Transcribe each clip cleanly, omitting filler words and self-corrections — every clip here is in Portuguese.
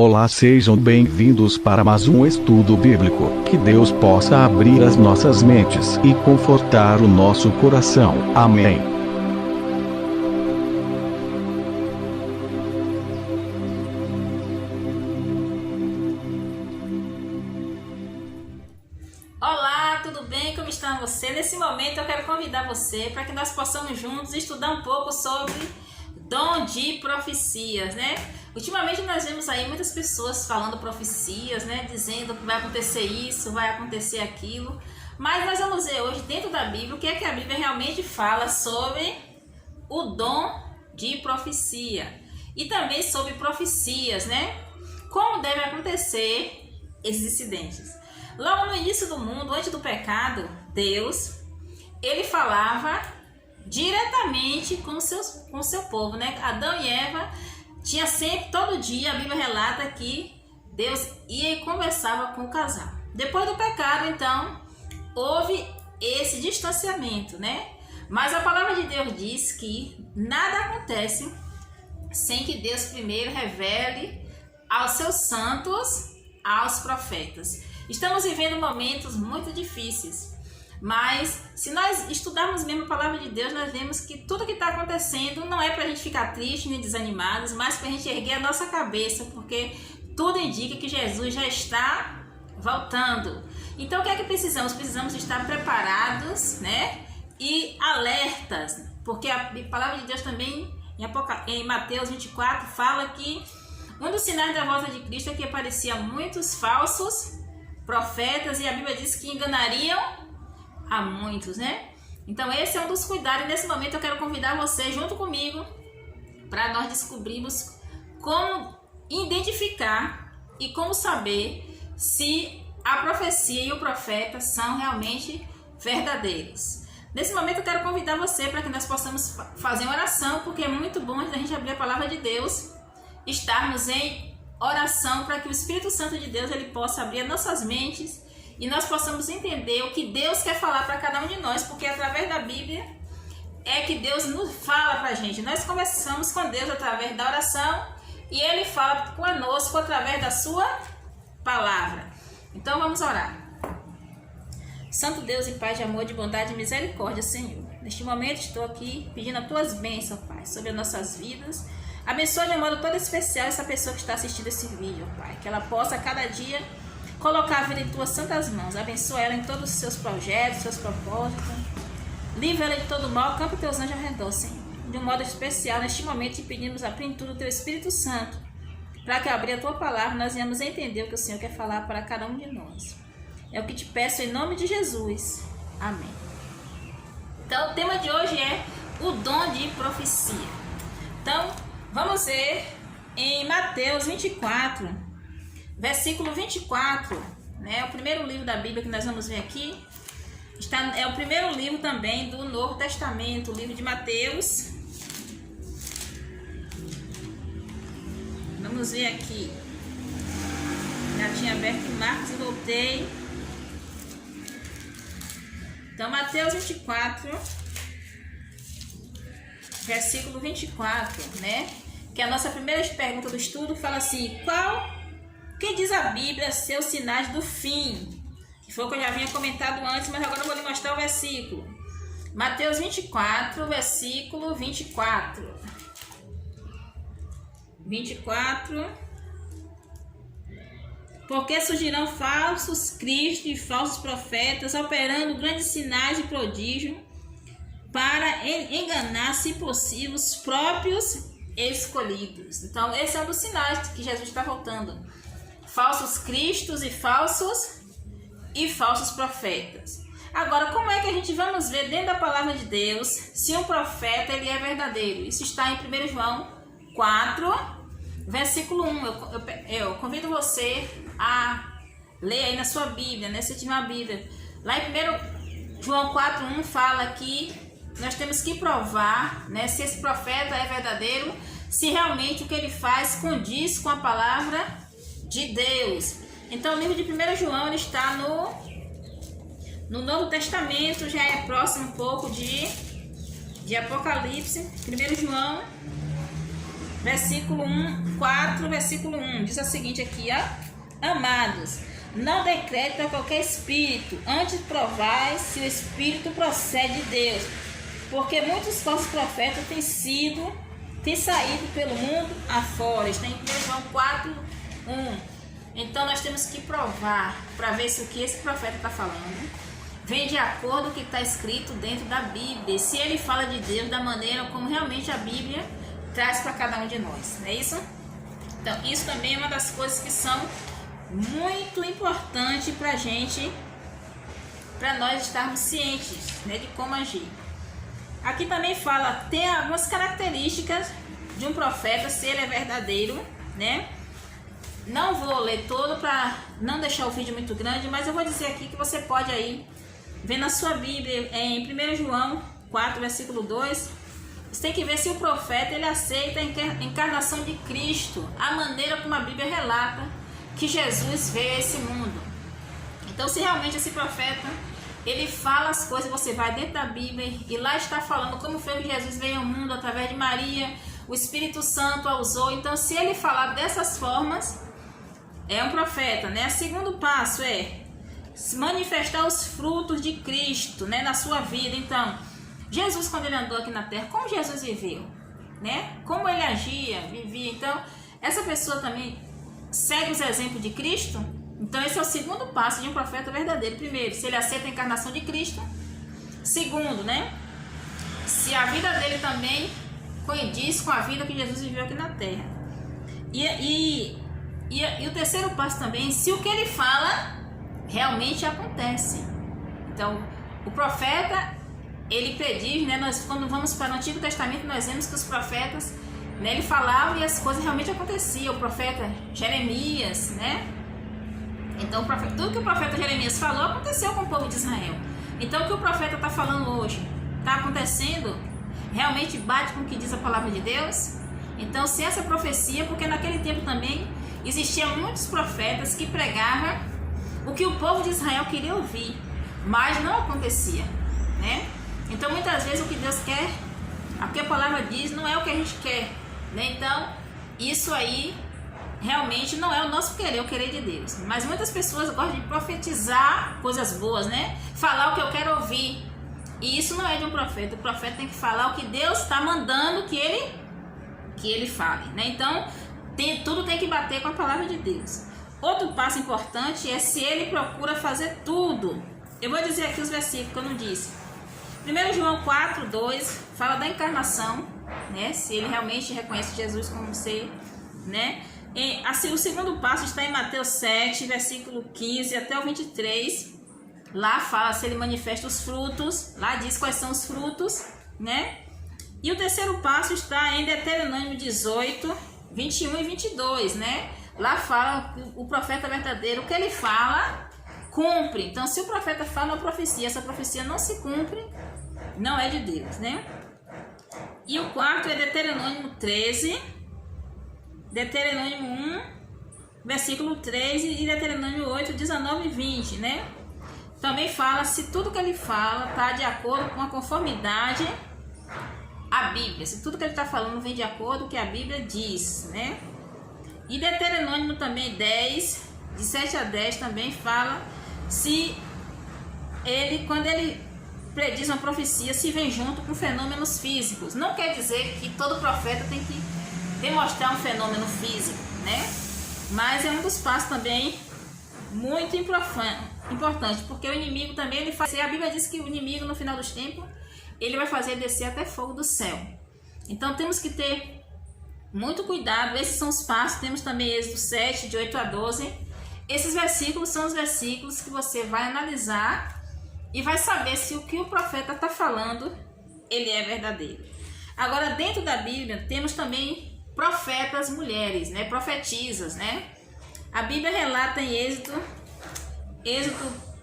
Olá, sejam bem-vindos para mais um estudo bíblico. Que Deus possa abrir as nossas mentes e confortar o nosso coração. Amém. Olá, tudo bem? Como está você? Nesse momento eu quero convidar você para que nós possamos juntos estudar um pouco sobre dom de profecias, né? Ultimamente nós vemos aí muitas pessoas falando profecias, né? Dizendo que vai acontecer isso, vai acontecer aquilo. Mas nós vamos ver hoje dentro da Bíblia o que é que a Bíblia realmente fala sobre o dom de profecia. E também sobre profecias, né? Como deve acontecer esses incidentes. Logo no início do mundo, antes do pecado, Deus, ele falava diretamente com o seu povo, né? Adão e Eva tinha sempre, todo dia, a Bíblia relata que Deus ia e conversava com o casal. Depois do pecado, então, houve esse distanciamento, né? Mas a palavra de Deus diz que nada acontece sem que Deus primeiro revele aos seus santos, aos profetas. Estamos vivendo momentos muito difíceis, mas se nós estudarmos mesmo a palavra de Deus, nós vemos que tudo que está acontecendo não é para a gente ficar triste nem desanimados, mas para a gente erguer a nossa cabeça, porque tudo indica que Jesus já está voltando. Então o que é que precisamos? Precisamos estar preparados, né? E alertas, porque a palavra de Deus também, em Mateus 24, fala que um dos sinais da volta de Cristo é que apareciam muitos falsos profetas, e a Bíblia diz que enganariam a muitos, né? Então esse é um dos cuidados. Nesse momento eu quero convidar você junto comigo para nós descobrirmos como identificar e como saber se a profecia e o profeta são realmente verdadeiros. Nesse momento eu quero convidar você para que nós possamos fazer uma oração, porque é muito bom antes da gente abrir a palavra de Deus, estarmos em oração para que o Espírito Santo de Deus ele possa abrir nossas mentes e nós possamos entender o que Deus quer falar para cada um de nós, porque através da Bíblia é que Deus nos fala para a gente. Nós conversamos com Deus através da oração e Ele fala conosco através da sua palavra. Então vamos orar. Santo Deus e Pai de amor, de bondade e misericórdia, Senhor, neste momento estou aqui pedindo as Tuas bênçãos, Pai, sobre as nossas vidas. Abençoa de um modo todo especial essa pessoa que está assistindo esse vídeo, Pai. Que ela possa a cada dia colocar a vida em Tuas santas mãos. Abençoa ela em todos os seus projetos, seus propósitos. Livra ela de todo mal, campa Teus anjos ao redor, Senhor. De um modo especial, neste momento, te pedimos a plenitude do Teu Espírito Santo, para que ao abrir a Tua palavra, nós venhamos entender o que o Senhor quer falar para cada um de nós. É o que te peço em nome de Jesus. Amém. Então, o tema de hoje é o dom de profecia. Então, vamos ver em Mateus 24, versículo 24, né? É o primeiro livro da Bíblia que nós vamos ver aqui. É o primeiro livro também do Novo Testamento, o livro de Mateus. Vamos ver aqui. Já tinha aberto em Marcos e voltei. Então, Mateus 24, versículo 24, né? Que é a nossa primeira pergunta do estudo, fala assim: que diz a Bíblia ser os sinais do fim? Que foi o que eu já havia comentado antes, mas agora eu vou lhe mostrar o versículo. Mateus 24, versículo 24. 24. Porque surgirão falsos cristos e falsos profetas, operando grandes sinais e prodígios, para enganar, se possível, os próprios escolhidos. Então, esse é um dos sinais que Jesus está voltando. Falsos cristos e falsos profetas. Agora, como é que a gente vamos ver dentro da palavra de Deus se um profeta ele é verdadeiro? Isso está em 1 João 4, versículo 1. Eu convido você a ler aí na sua Bíblia, né? Se tiver uma Bíblia. Lá em 1 João 4:1 fala que nós temos que provar, né, se esse profeta é verdadeiro, se realmente o que ele faz condiz com a palavra de Deus. Então o livro de 1 João ele está no Novo Testamento, já é próximo um pouco de Apocalipse. 1 João versículo 1, 4, versículo 1, diz o seguinte aqui, ó: Amados, não dê crédito a qualquer espírito, antes provai se o espírito procede de Deus, porque muitos falsos profetas têm saído pelo mundo afora. Está em 1 João 4, 1. Então nós temos que provar para ver se o que esse profeta está falando vem de acordo com o que está escrito dentro da Bíblia, se ele fala de Deus da maneira como realmente a Bíblia traz para cada um de nós, não é isso? Então isso também é uma das coisas que são muito importante para gente, para nós estarmos cientes, né, de como agir. Aqui também fala, tem algumas características de um profeta, se ele é verdadeiro, né? Não vou ler todo para não deixar o vídeo muito grande, mas eu vou dizer aqui que você pode aí ver na sua Bíblia, em 1 João 4, versículo 2, você tem que ver se o profeta ele aceita a encarnação de Cristo, a maneira como a Bíblia relata que Jesus veio a esse mundo. Então, se realmente esse profeta ele fala as coisas, você vai dentro da Bíblia e lá está falando como foi que Jesus veio ao mundo através de Maria, o Espírito Santo a usou. Então, se ele falar dessas formas, é um profeta, né? O segundo passo é manifestar os frutos de Cristo, né, na sua vida. Então, Jesus, quando ele andou aqui na terra, como Jesus viveu, né? Como ele agia, vivia. Então, essa pessoa também segue os exemplos de Cristo. Então esse é o segundo passo de um profeta verdadeiro. Primeiro, se ele aceita a encarnação de Cristo. Segundo, né, se a vida dele também coincide com a vida que Jesus viveu aqui na terra. E o terceiro passo também, se o que ele fala realmente acontece. Então o profeta ele prediz, né, nós quando vamos para o Antigo Testamento nós vemos que os profetas, né, ele falava e as coisas realmente aconteciam. O profeta Jeremias, né? Então, tudo que o profeta Jeremias falou aconteceu com o povo de Israel. Então, o que o profeta está falando hoje está acontecendo? Realmente bate com o que diz a palavra de Deus? Então, se essa profecia, porque naquele tempo também existiam muitos profetas que pregavam o que o povo de Israel queria ouvir, mas não acontecia, né? Então, muitas vezes o que Deus quer, o que a palavra diz, não é o que a gente quer, né? Então, isso aí realmente não é o nosso querer, o querer de Deus. Mas muitas pessoas gostam de profetizar coisas boas, né? Falar o que eu quero ouvir. E isso não é de um profeta. O profeta tem que falar o que Deus está mandando que ele fale, né? Então, tudo tem que bater com a palavra de Deus. Outro passo importante é se ele procura fazer tudo. Eu vou dizer aqui os versículos que eu não disse. 1 João 4, 2 fala da encarnação, né? Se ele realmente reconhece Jesus como ser, né? E, assim, o segundo passo está em Mateus 7, versículo 15 até o 23. Lá fala se ele manifesta os frutos. Lá diz quais são os frutos, né? E o terceiro passo está em Deuteronômio 18, 21 e 22, né? Lá fala o profeta verdadeiro, o que ele fala, cumpre. Então, se o profeta fala uma profecia, essa profecia não se cumpre, não é de Deus, né? E o quarto é Deuteronômio 13, Deuteronômio 1, versículo 3 e Deuteronômio 8, 19 e 20, né? Também fala se tudo que ele fala está de acordo com a conformidade à Bíblia. Se tudo que ele está falando vem de acordo com o que a Bíblia diz, né? E Deuteronômio também 10, de 7 a 10 também fala se ele, quando ele prediz uma profecia, se vem junto com fenômenos físicos. Não quer dizer que todo profeta tem que demonstrar um fenômeno físico, né? Mas é um dos passos também muito importante, porque o inimigo também ele faz. A Bíblia diz que o inimigo no final dos tempos ele vai fazer descer até fogo do céu. Então temos que ter muito cuidado. Esses são os passos. Temos também Êxodo 7, de 8 a 12. Esses versículos são os versículos que você vai analisar e vai saber se o que o profeta está falando ele é verdadeiro. Agora, dentro da Bíblia temos também profetas mulheres, né? Profetisas, né? A Bíblia relata em Êxodo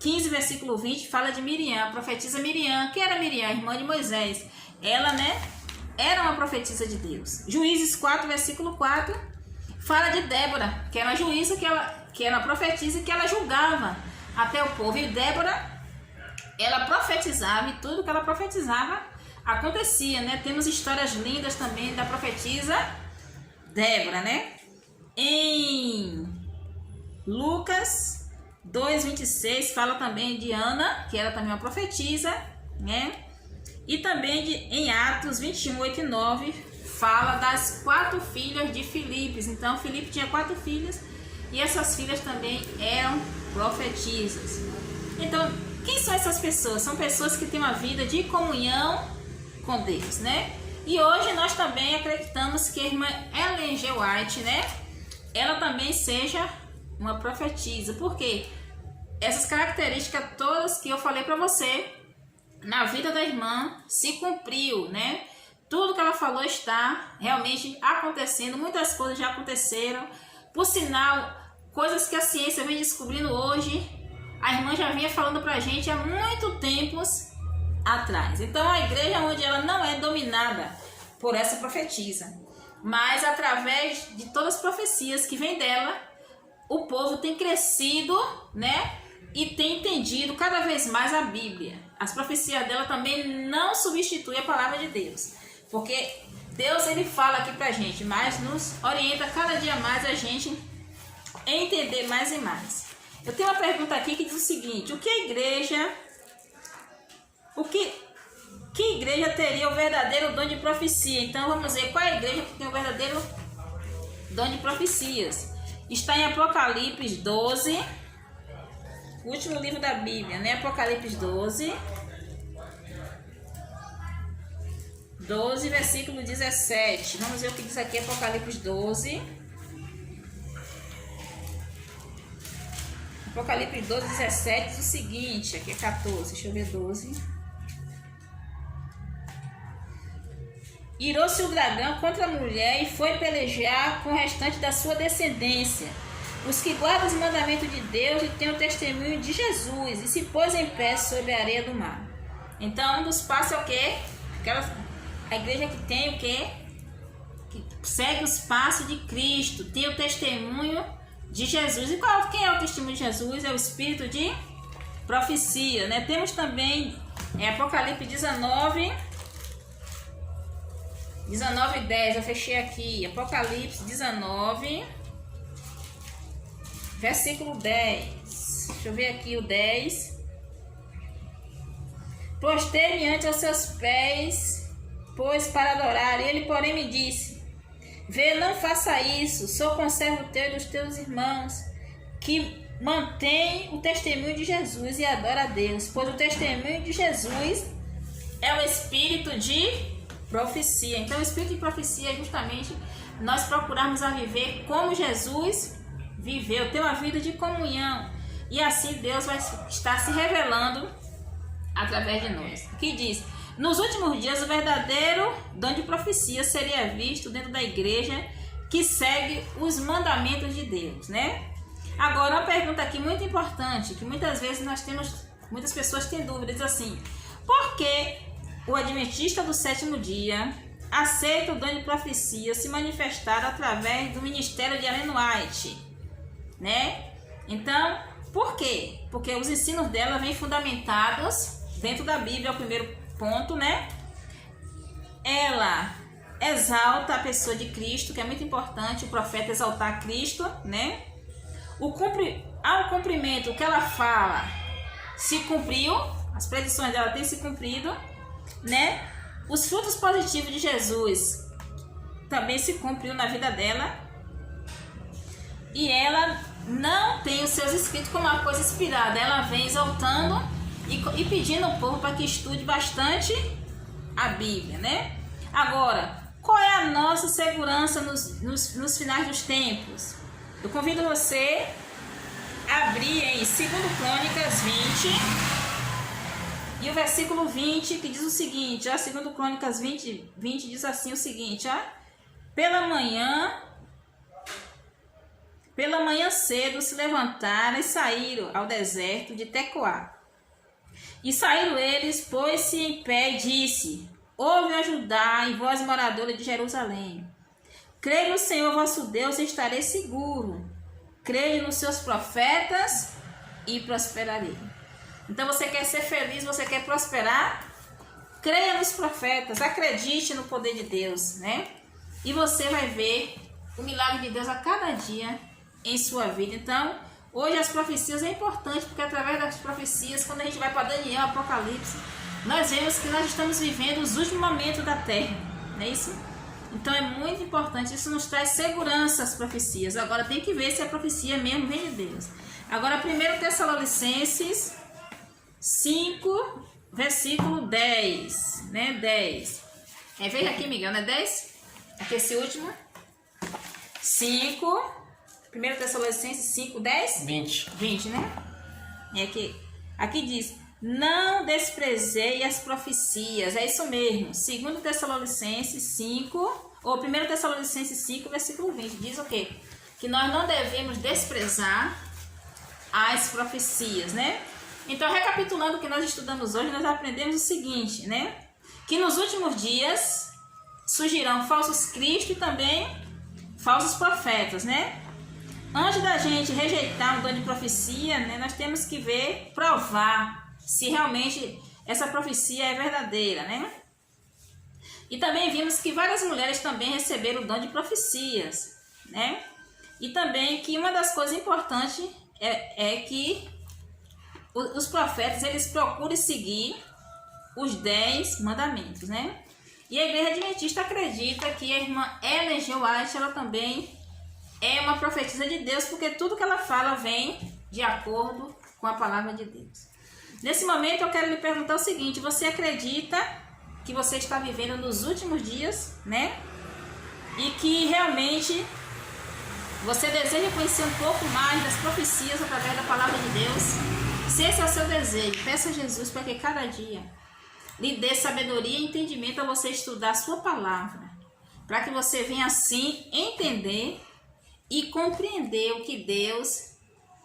15, versículo 20, fala de Miriam, a profetisa Miriam. Que era Miriam? Irmã de Moisés. Ela, né, era uma profetisa de Deus. Juízes 4, versículo 4, fala de Débora, que era uma juíza, que era uma profetisa, que ela julgava até o povo. E Débora, ela profetizava, e tudo que ela profetizava acontecia, né? Temos histórias lindas também da profetisa Débora, né? Em Lucas 2:26 fala também de Ana, que era também uma profetisa, né? E também em Atos 21:8 e 9 fala das 4 filhas de Filipes. Então Filipe tinha 4 filhas e essas filhas também eram profetisas. Então, quem são essas pessoas? São pessoas que têm uma vida de comunhão com Deus, né? E hoje nós também acreditamos que a irmã Ellen G. White, né? Ela também seja uma profetisa. Por quê? Essas características todas que eu falei para você, na vida da irmã, se cumpriu, né? Tudo que ela falou está realmente acontecendo. Muitas coisas já aconteceram. Por sinal, coisas que a ciência vem descobrindo hoje, a irmã já vinha falando pra gente há muito tempos atrás. Então, a igreja onde ela não é dominada por essa profetisa, mas através de todas as profecias que vêm dela, o povo tem crescido, né? E tem entendido cada vez mais a Bíblia. As profecias dela também não substituem a palavra de Deus, porque Deus, ele fala aqui pra gente, mas nos orienta cada dia mais a gente a entender mais e mais. Eu tenho uma pergunta aqui que diz o seguinte: que igreja teria o verdadeiro dom de profecia? Então vamos ver qual é a igreja que tem o verdadeiro dom de profecias. Está em Apocalipse 12, o último livro da Bíblia, né? Apocalipse 12, versículo 17. Vamos ver o que diz aqui, Apocalipse 12. Apocalipse 12, 17 diz o seguinte, aqui é 14, deixa eu ver 12. Irou-se o dragão contra a mulher e foi pelejar com o restante da sua descendência, os que guardam os mandamentos de Deus e têm o testemunho de Jesus, e se pôs em pé sobre a areia do mar. Então, um dos passos é o quê? A igreja que tem o quê? Que segue os passos de Cristo, tem o testemunho de Jesus. E quem é o testemunho de Jesus? É o espírito de profecia, né? Temos também Apocalipse 19:10, eu fechei aqui. Apocalipse 19, versículo 10. Deixa eu ver aqui o 10. Prostei-me ante os seus pés, pois para adorar. Ele, porém, me disse: vê, não faça isso, sou conservo teu e dos teus irmãos, que mantém o testemunho de Jesus e adora a Deus, pois o testemunho de Jesus é o espírito de profecia. Então, o espírito de profecia é justamente nós procurarmos a viver como Jesus viveu, ter uma vida de comunhão, e assim Deus vai estar se revelando através de nós. Que diz: nos últimos dias o verdadeiro dom de profecia seria visto dentro da igreja que segue os mandamentos de Deus, né? Agora, uma pergunta aqui muito importante, que muitas vezes muitas pessoas têm dúvidas assim: por que o adventista do sétimo dia aceita o dom de profecia se manifestar através do ministério de Ellen White, né? Então, por quê? Porque os ensinos dela vêm fundamentados dentro da Bíblia, é o primeiro ponto, né? Ela exalta a pessoa de Cristo, que é muito importante o profeta exaltar Cristo, né? Ao cumprimento, o que ela fala se cumpriu, as predições dela têm se cumprido, né? Os frutos positivos de Jesus também se cumpriu na vida dela, e ela não tem os seus escritos como uma coisa inspirada. Ela vem exaltando e pedindo ao povo para que estude bastante a Bíblia, né? Agora, qual é a nossa segurança nos finais dos tempos? Eu convido você a abrir em 2 Crônicas 20 e o versículo 20, que diz o seguinte, 2 Crônicas 20 diz assim o seguinte, pela manhã cedo se levantaram e saíram ao deserto de Tecoá. E saíram eles, pôs-se em pé e disse: ouve a Judá e vós, moradores de Jerusalém. Creio no Senhor vosso Deus e estarei seguro. Creio nos seus profetas e prosperarei. Então, você quer ser feliz, você quer prosperar? Creia nos profetas, acredite no poder de Deus, né? E você vai ver o milagre de Deus a cada dia em sua vida. Então, hoje as profecias é importante, porque através das profecias, quando a gente vai para Daniel, Apocalipse, nós vemos que nós estamos vivendo os últimos momentos da terra, não é isso? Então é muito importante, isso nos traz segurança às profecias. Agora tem que ver se a profecia mesmo vem de Deus. Agora 1 Tessalonicenses 5, versículo 10, né? 10. Veja aqui, Miguel, não é 10? Aqui esse último. 5, 1 Tessalonicenses 5, 10? 20, né? Aqui diz, não desprezei as profecias, é isso mesmo. 2 Tessalonicenses 5, ou 1 Tessalonicenses 5, versículo 20, diz o quê? Que nós não devemos desprezar as profecias, né? Então, recapitulando o que nós estudamos hoje, nós aprendemos o seguinte, né? Que nos últimos dias surgirão falsos cristos e também falsos profetas, né? Antes da gente rejeitar um dom de profecia, né, nós temos que ver, provar se realmente essa profecia é verdadeira, né? E também vimos que várias mulheres também receberam o dom de profecias, né? E também que uma das coisas importantes é que os profetas, eles procuram seguir os 10 mandamentos, né? E a Igreja Adventista acredita que a irmã Ellen G. White, ela também é uma profetisa de Deus, porque tudo que ela fala vem de acordo com a palavra de Deus. Nesse momento eu quero lhe perguntar o seguinte, você acredita que você está vivendo nos últimos dias, né? E que realmente você deseja conhecer um pouco mais das profecias através da palavra de Deus? Se esse é o seu desejo, peça a Jesus para que cada dia lhe dê sabedoria e entendimento a você estudar a sua palavra, para que você venha assim entender e compreender o que Deus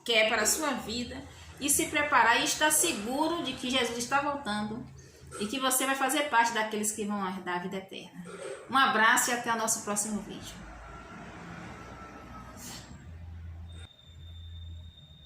quer para a sua vida e se preparar e estar seguro de que Jesus está voltando e que você vai fazer parte daqueles que vão herdar a vida eterna. Um abraço e até o nosso próximo vídeo.